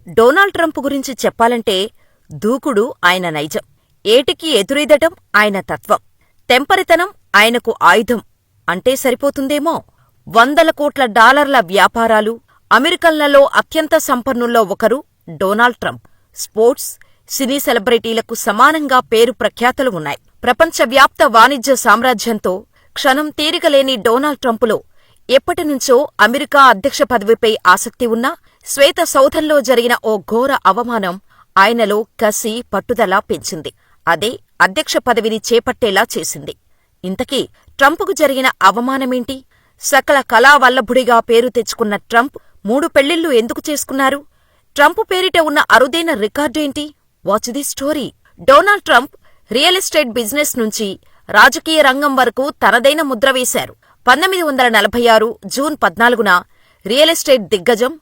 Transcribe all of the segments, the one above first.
Donald Trump గురించి చెప్పాలంటే దూకుడు ఆయన నైజం, ఏటికి ఎదురీదటం ఆయన తత్వం, తెంపరితనం ఆయనకు ఆయుధం అంటే సరిపోతుందేమో. $100 కోట్ల వ్యాపారాలు, అమెరికన్లలో అత్యంత సంపన్నుల్లో ఒకరు డొనాల్డ్ ట్రంప్. స్పోర్ట్స్, సినీ సెలబ్రిటీలకు సమానంగా పేరు ప్రఖ్యాతలు ఉన్నాయి. ప్రపంచవ్యాప్త వాణిజ్య సామ్రాజ్యంతో క్షణం తీరికలేని డొనాల్డ్ ట్రంపులో ఎప్పటినుంచో అమెరికా అధ్యక్ష పదవిపై ఆసక్తి ఉన్నా శ్వేత సౌధంలో జరిగిన ఓ ఘోర అవమానం ఆయనలో కసి, పట్టుదల పెంచింది. అదే అధ్యక్ష పదవిని చేపట్టేలా చేసింది. ఇంతకీ ట్రంపుకు జరిగిన అవమానమేంటి? సకల కళావల్లభుడిగా పేరు తెచ్చుకున్న ట్రంప్ 3 పెళ్లిళ్లు ఎందుకు చేసుకున్నారు? ట్రంప్ పేరిట ఉన్న అరుదైన రికార్డేంటి? Watch the story. Donald Trump real estate business నుంచి రాజకీయ రంగం వరకు తనదైన ముద్ర వేశారు. 1946 జూన్ 14న రియల్ ఎస్టేట్ దిగ్గజం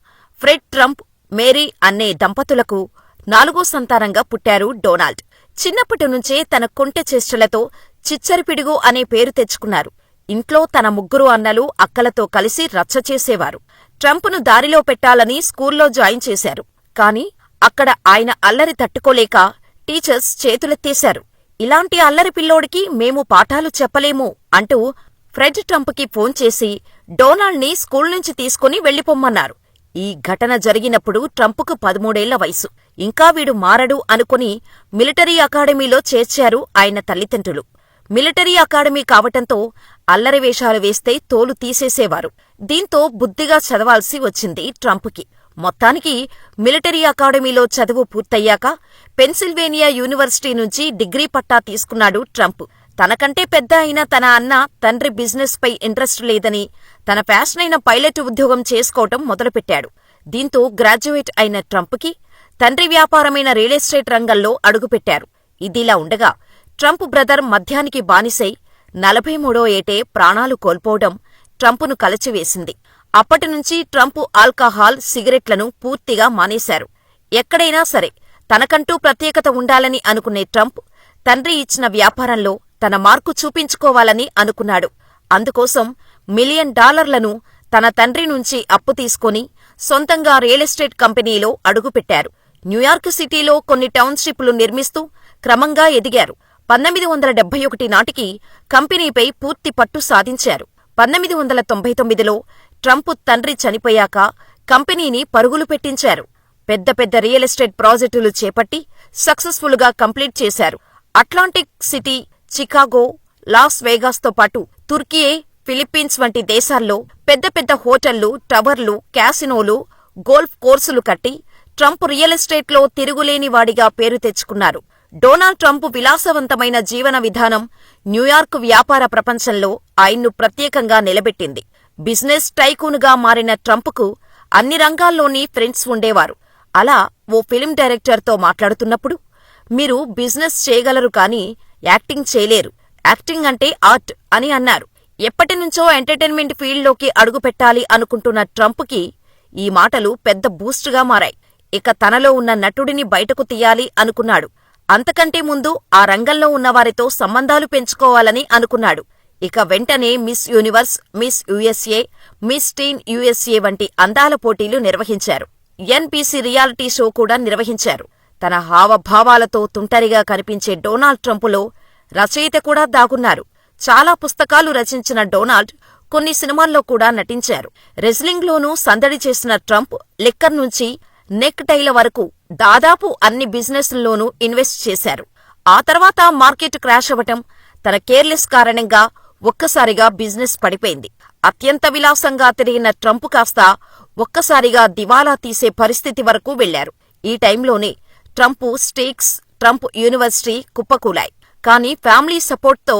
ఫ్రెడ్ ట్రంప్, మేరీ అనే దంపతులకు 4వ సంతానంగా పుట్టారు డొనాల్డ్. చిన్నప్పటి నుంచే తన కొంటె చేష్టలతో చిచ్చరిపిడుగు అనే పేరు తెచ్చుకున్నారు. ఇంట్లో తన 3 అన్నలు, అక్కలతో కలిసి రచ్చ చేసేవారు. ట్రంప్ను దారిలో పెట్టాలని స్కూల్లో జాయిన్ చేశారు. కాని అక్కడ ఆయన అల్లరి తట్టుకోలేక టీచర్స్ చేతులెత్తేశారు. ఇలాంటి అల్లరి పిల్లోడికి మేము పాఠాలు చెప్పలేము అంటూ ఫ్రెడ్ ట్రంప్కి ఫోన్ చేసి డొనాల్డ్ని స్కూల్ నుంచి తీసుకుని వెళ్ళిపొమ్మన్నారు. ఈ ఘటన జరిగినప్పుడు ట్రంప్కు 13 ఏళ్ల వయసు. ఇంకా వీడు మారడు అనుకుని మిలిటరీ అకాడమీలో చేర్చారు ఆయన తల్లిదండ్రులు. మిలిటరీ అకాడమీ కావటంతో అల్లరి వేషాలు వేస్తే తోలు తీసేసేవారు. దీంతో బుద్ధిగా చదవాల్సి వచ్చింది ట్రంప్కి. మొత్తానికి మిలిటరీ అకాడమీలో చదువు పూర్తయ్యాక పెన్సిల్వేనియా యూనివర్సిటీ నుంచి డిగ్రీ పట్టా తీసుకున్నాడు ట్రంప్. తనకంటే పెద్ద అయిన తన అన్న, తండ్రి బిజినెస్ పై ఇంట్రెస్ట్ లేదని తన ప్యాషన్ అయిన పైలట్ ఉద్యోగం చేసుకోవటం మొదలుపెట్టాడు. దీంతో గ్రాడ్యుయేట్ అయిన ట్రంప్కి తండ్రి వ్యాపారమైన రియల్ ఎస్టేట్ రంగంలో అడుగుపెట్టారు. ఇదిలా ఉండగా ట్రంప్ బ్రదర్ మద్యానికి బానిసై 43వ ఏటే ప్రాణాలు కోల్పోవడం ట్రంప్ను కలచివేసింది. అప్పటినుంచి ట్రంప్ ఆల్కహాల్, సిగరెట్లను పూర్తిగా మానేశారు. ఎక్కడైనా సరే తనకంటూ ప్రత్యేకత ఉండాలని అనుకునే ట్రంప్ తండ్రి ఇచ్చిన వ్యాపారంలో తన మార్కు చూపించుకోవాలని అనుకున్నాడు. అందుకోసం $1 మిలియన్ తన తండ్రి నుంచి అప్పు తీసుకొని సొంతంగా రియల్ ఎస్టేట్ కంపెనీలో అడుగుపెట్టారు. న్యూయార్క్ సిటీలో కొన్ని టౌన్షిప్లు నిర్మిస్తూ క్రమంగా ఎదిగారు. 1971 నాటికి కంపెనీపై పూర్తి పట్టు సాధించారు. 1999లో ట్రంప్ తండ్రి చనిపోయాక కంపెనీని పరుగులు పెట్టించారు. పెద్ద పెద్ద రియల్ ఎస్టేట్ ప్రాజెక్టులు చేపట్టి సక్సెస్ఫుల్ గా కంప్లీట్ చేశారు. అట్లాంటిక్ సిటీ, చికాగో, లాస్ వేగాస్తో పాటు తుర్కియే, ఫిలిప్పీన్స్ వంటి దేశాల్లో పెద్ద పెద్ద హోటళ్లు, టవర్లు, క్యాసినోలు, గోల్ఫ్ కోర్సులు కట్టి ట్రంప్ రియల్ ఎస్టేట్లో తిరుగులేనివాడిగా పేరు తెచ్చుకున్నారు. డొనాల్డ్ ట్రంప్ విలాసవంతమైన జీవన విధానం న్యూయార్క్ వ్యాపార ప్రపంచంలో ఆయన్ను ప్రత్యేకంగా నిలబెట్టింది. బిజినెస్ టైకూన్గా మారిన ట్రంప్కు అన్ని రంగాల్లోని ఫ్రెండ్స్ ఉండేవారు. అలా ఓ ఫిల్మ్ డైరెక్టర్తో మాట్లాడుతున్నప్పుడు, మీరు బిజినెస్ చేయగలరు కానీ యాక్టింగ్ చేయలేరు, యాక్టింగ్ అంటే ఆర్ట్ అని అన్నారు. ఎప్పటినుంచో ఎంటర్టైన్మెంట్ ఫీల్డ్లోకి అడుగుపెట్టాలి అనుకుంటున్న ట్రంప్కి ఈ మాటలు పెద్ద బూస్టుగా మారాయి. ఇక తనలో ఉన్న నటుడిని బయటకు తీయాలి అనుకున్నాడు. అంతకంటే ముందు ఆ రంగంలో ఉన్నవారితో సంబంధాలు పెంచుకోవాలని అనుకున్నాడు. ఇక వెంటనే Miss Universe, Miss USA, Miss Teen USA వంటి అందాల పోటీలు నిర్వహించారు. ఎన్బీసీ రియాలిటీ షో కూడా నిర్వహించారు. తన హావభావాలతో తుంటరిగా కనిపించే డొనాల్డ్ ట్రంపులో రచయిత కూడా దాగున్నారు. చాలా పుస్తకాలు రచించిన డొనాల్డ్ కొన్ని సినిమాల్లో కూడా నటించారు. రెజ్లింగ్లోనూ సందడి చేసిన ట్రంప్ లిక్కర్ నుంచి నెక్ టైల వరకు దాదాపు అన్ని బిజినెస్ల్లోనూ ఇన్వెస్ట్ చేశారు. ఆ తర్వాత మార్కెట్ క్రాష్ అవ్వటం, తన కేర్లెస్ కారణంగా ఒక్కసారిగా బిజినెస్ పడిపోయింది. అత్యంత విలాసంగా తిరిగిన ట్రంప్ కాస్త ఒక్కసారిగా దివాలా తీసే పరిస్థితి వరకు వెళ్లారు. ఈ టైంలోనే ట్రంప్ స్టేక్స్, ట్రంప్ యూనివర్సిటీ కుప్పకూలాయి. కానీ ఫ్యామిలీ సపోర్ట్తో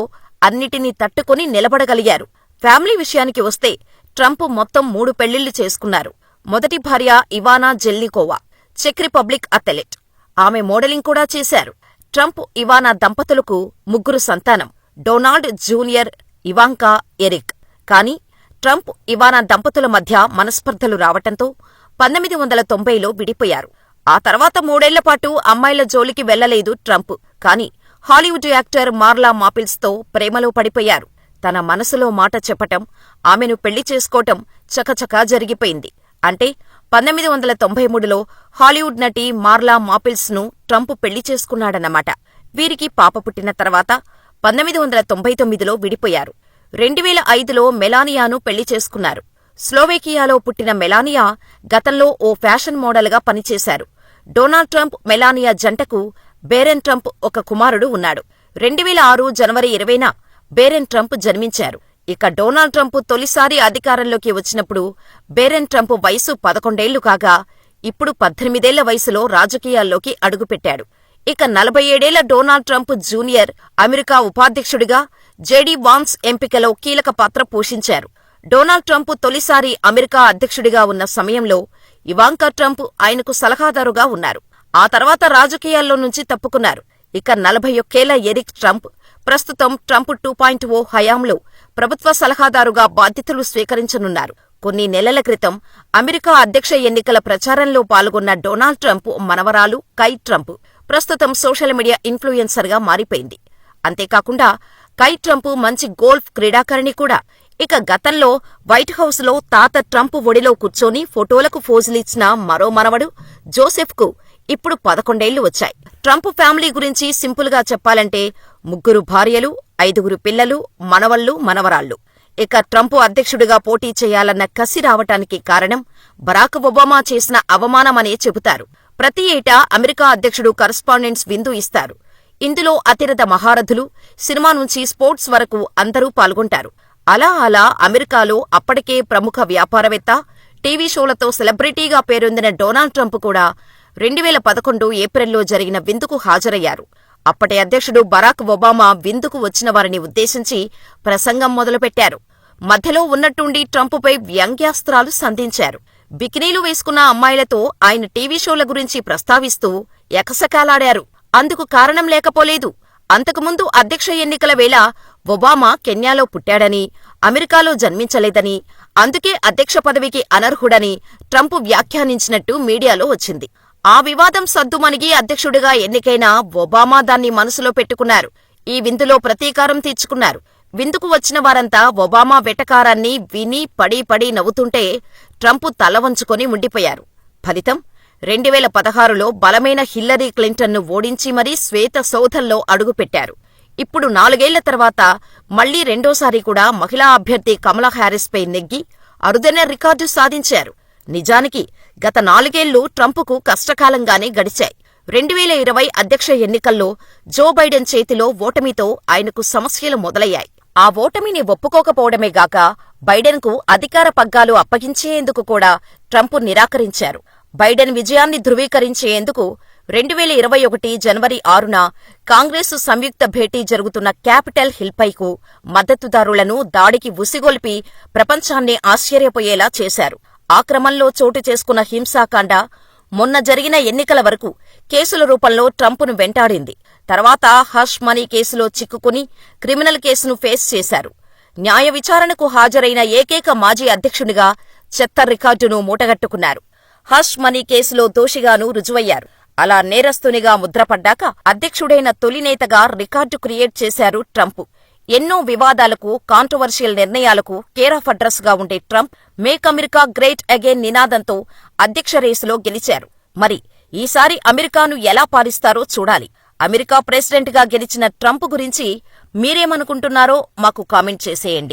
అన్నిటినీ తట్టుకుని నిలబడగలిగారు. ఫ్యామిలీ విషయానికి వస్తే ట్రంప్ మొత్తం 3 పెళ్లిళ్లు చేసుకున్నారు. మొదటి భార్య ఇవానా జెల్నికోవా, చెక్ రిపబ్లిక్ అథ్లెట్. ఆమె మోడలింగ్ కూడా చేశారు. ట్రంప్, ఇవానా దంపతులకు 3 సంతానం: డొనాల్డ్ జూనియర్, ఇవాంకా, ఎరిక్. కానీ ట్రంప్, ఇవానా దంపతుల మధ్య మనస్పర్ధలు రావటంతో 1990లో విడిపోయారు. ఆ తర్వాత 3 ఏళ్లపాటు అమ్మాయిల జోలికి వెళ్లలేదు ట్రంప్. కానీ హాలీవుడ్ యాక్టర్ మార్లా మాపిల్స్తో ప్రేమలో పడిపోయారు. తన మనసులో మాట చెప్పటం, ఆమెను పెళ్లి చేసుకోవటం చకచకా జరిగిపోయింది. అంటే 1993లో హాలీవుడ్ నటి మార్లా మాపిల్స్ ను ట్రంప్ పెళ్లి చేసుకున్నాడన్నమాట. వీరికి పాప పుట్టిన తర్వాత 1999లో విడిపోయారు. 2005లో మెలానియాను పెళ్లి చేసుకున్నారు. స్లోవేకియాలో పుట్టిన మెలానియా గతంలో ఓ ఫ్యాషన్ మోడల్గా పనిచేశారు. డొనాల్డ్ ట్రంప్, మెలానియా జంటకు బేరెన్ ట్రంప్ ఒక కుమారుడు ఉన్నాడు. 2006 జనవరి 20న బేరెన్ ట్రంప్ జన్మించారు. ఇక డొనాల్డ్ ట్రంప్ తొలిసారి అధికారంలోకి వచ్చినప్పుడు బేరెన్ ట్రంప్ వయసు 11 కాగా ఇప్పుడు 18 వయసులో రాజకీయాల్లోకి అడుగుపెట్టాడు. ఇక 47 డొనాల్డ్ ట్రంప్ జూనియర్ అమెరికా ఉపాధ్యక్షుడిగా జేడీ వాన్స్ ఎంపికలో కీలక పాత్ర పోషించారు. డొనాల్డ్ ట్రంప్ తొలిసారి అమెరికా అధ్యక్షుడిగా ఉన్న సమయంలో ఇవాంకా ట్రంప్ ఆయనకు సలహాదారుగా ఉన్నారు. ఆ తర్వాత రాజకీయాల్లో నుంచి తప్పుకున్నారు. ఇక 41 ఎరిక్ ట్రంప్ ప్రస్తుతం ట్రంప్ 2.0 హయాంలో ప్రభుత్వ సలహాదారుగా బాధ్యతలు స్వీకరించనున్నారు. కొన్ని నెలల క్రితం అమెరికా అధ్యక్ష ఎన్నికల ప్రచారంలో పాల్గొన్న డొనాల్డ్ ట్రంప్ మనవరాలు కై ట్రంప్ ప్రస్తుతం సోషల్ మీడియా ఇన్ఫ్లుయెన్సర్గా మారిపోయింది. అంతేకాకుండా కై ట్రంప్ మంచి గోల్ఫ్ క్రీడాకారిణి కూడా. ఇక గతంలో వైట్ హౌస్లో తాత ట్రంప్ ఒడిలో కూర్చొని ఫోటోలకు ఫోజులిచ్చిన మరో మనవడు జోసెఫ్కు ఇప్పుడు 11 వచ్చాయి. ట్రంప్ ఫ్యామిలీ గురించి సింపుల్గా చెప్పాలంటే 3 భార్యలు, 5 పిల్లలు, మనవళ్లు, మనవరాళ్లు. ఇక ట్రంప్ అధ్యక్షుడిగా పోటీ చేయాలన్న కసి రావటానికి కారణం బరాక్ ఒబామా చేసిన అవమానమనే చెబుతారు. ప్రతి ఏటా అమెరికా అధ్యక్షుడు కరస్పాండెంట్స్ విందు ఇస్తారు. ఇందులో అతిరథ మహారథులు, సినిమా నుంచి స్పోర్ట్స్ వరకు అందరూ పాల్గొంటారు. అలా అమెరికాలో అప్పటికే ప్రముఖ వ్యాపారవేత్త, టీవీ షోలతో సెలబ్రిటీగా పేరొందిన డొనాల్డ్ ట్రంప్ కూడా 2011 ఏప్రిల్లో జరిగిన విందుకు హాజరయ్యారు. అప్పటి అధ్యక్షుడు బరాక్ ఒబామా విందుకు వచ్చిన వారిని ఉద్దేశించి ప్రసంగం మొదలుపెట్టారు. మధ్యలో ఉన్నట్టుండి ట్రంప్పై వ్యంగ్యాస్త్రాలు సంధించారు. బికినీలు వేసుకున్న అమ్మాయిలతో ఆయన టీవీ షోల గురించి ప్రస్తావిస్తూ ఎకసకాలాడారు. అందుకు కారణం లేకపోలేదు. అంతకుముందు అధ్యక్ష ఎన్నికల వేళ ఒబామా కెన్యాలో పుట్టాడని, అమెరికాలో జన్మించలేదని, అందుకే అధ్యక్ష పదవికి అనర్హుడని ట్రంప్ వ్యాఖ్యానించినట్టు మీడియాలో వచ్చింది. ఆ వివాదం సద్దుమణిగి అధ్యక్షుడిగా ఎన్నికైన ఒబామా దాన్ని మనసులో పెట్టుకున్నారు. ఈ విందులో ప్రతీకారం తీర్చుకున్నారు. విందుకు వచ్చిన వారంతా ఒబామా వెటకారాన్ని విని పడి నవ్వుతుంటే ట్రంప్ తల వంచుకొని ఉండిపోయారు. ఫలితం 2016లో బలమైన హిల్లరీ క్లింటన్ను ఓడించి మరీ శ్వేత సౌధంలో అడుగుపెట్టారు. ఇప్పుడు 4 ఏళ్ల తర్వాత మళ్లీ రెండోసారి కూడా మహిళా అభ్యర్థి కమలా హ్యారిస్పై నెగ్గి అరుదైన రికార్డు సాధించారు. నిజానికి గత 4 ఏళ్లు ట్రంప్కు కష్టకాలంగానే గడిచాయి. 2020 అధ్యక్ష ఎన్నికల్లో జో బైడెన్ చేతిలో ఓటమితో ఆయనకు సమస్యలు మొదలయ్యాయి. ఆ ఓటమిని ఒప్పుకోకపోవడమేగాక బైడెన్కు అధికార పగ్గాలు అప్పగించేందుకు కూడా ట్రంప్ నిరాకరించారు. బైడెన్ విజయాన్ని ధృవీకరించేందుకు 2021 జనవరి 6న కాంగ్రెసు సంయుక్త భేటీ జరుగుతున్న క్యాపిటల్ హిల్పైకు మద్దతుదారులను దాడికి ఉసిగొల్పి ప్రపంచాన్నే ఆశ్చర్యపోయేలా చేశారు. ఆ క్రమంలో చోటు చేసుకున్న హింసాకాండ మొన్న జరిగిన ఎన్నికల వరకు కేసుల రూపంలో ట్రంప్ను వెంటాడింది. తర్వాత హష్ మనీ కేసులో చిక్కుకుని క్రిమినల్ కేసును ఫేస్ చేశారు. న్యాయ విచారణకు హాజరైన ఏకైక మాజీ అధ్యక్షునిగా చెత్త రికార్డును మూటగట్టుకున్నారు. హష్ మనీ కేసులో దోషిగాను రుజువయ్యారు. అలా నేరస్తునిగా ముద్రపడ్డాక అధ్యక్షుడైన తొలి నేతగా రికార్డు క్రియేట్ చేశారు ట్రంప్. ఎన్నో వివాదాలకు, కాంట్రవర్షియల్ నిర్ణయాలకు కేర్ ఆఫ్ అడ్రస్ గా ఉండే Trump make America great again నినాదంతో అధ్యక్ష రేసులో గెలిచారు. మరి ఈసారి అమెరికాను ఎలా పాలిస్తారో చూడాలి. అమెరికా ప్రెసిడెంట్ గా గెలిచిన ట్రంప్ గురించి మీరేమనుకుంటున్నారో మాకు కామెంట్ చేసేయండి.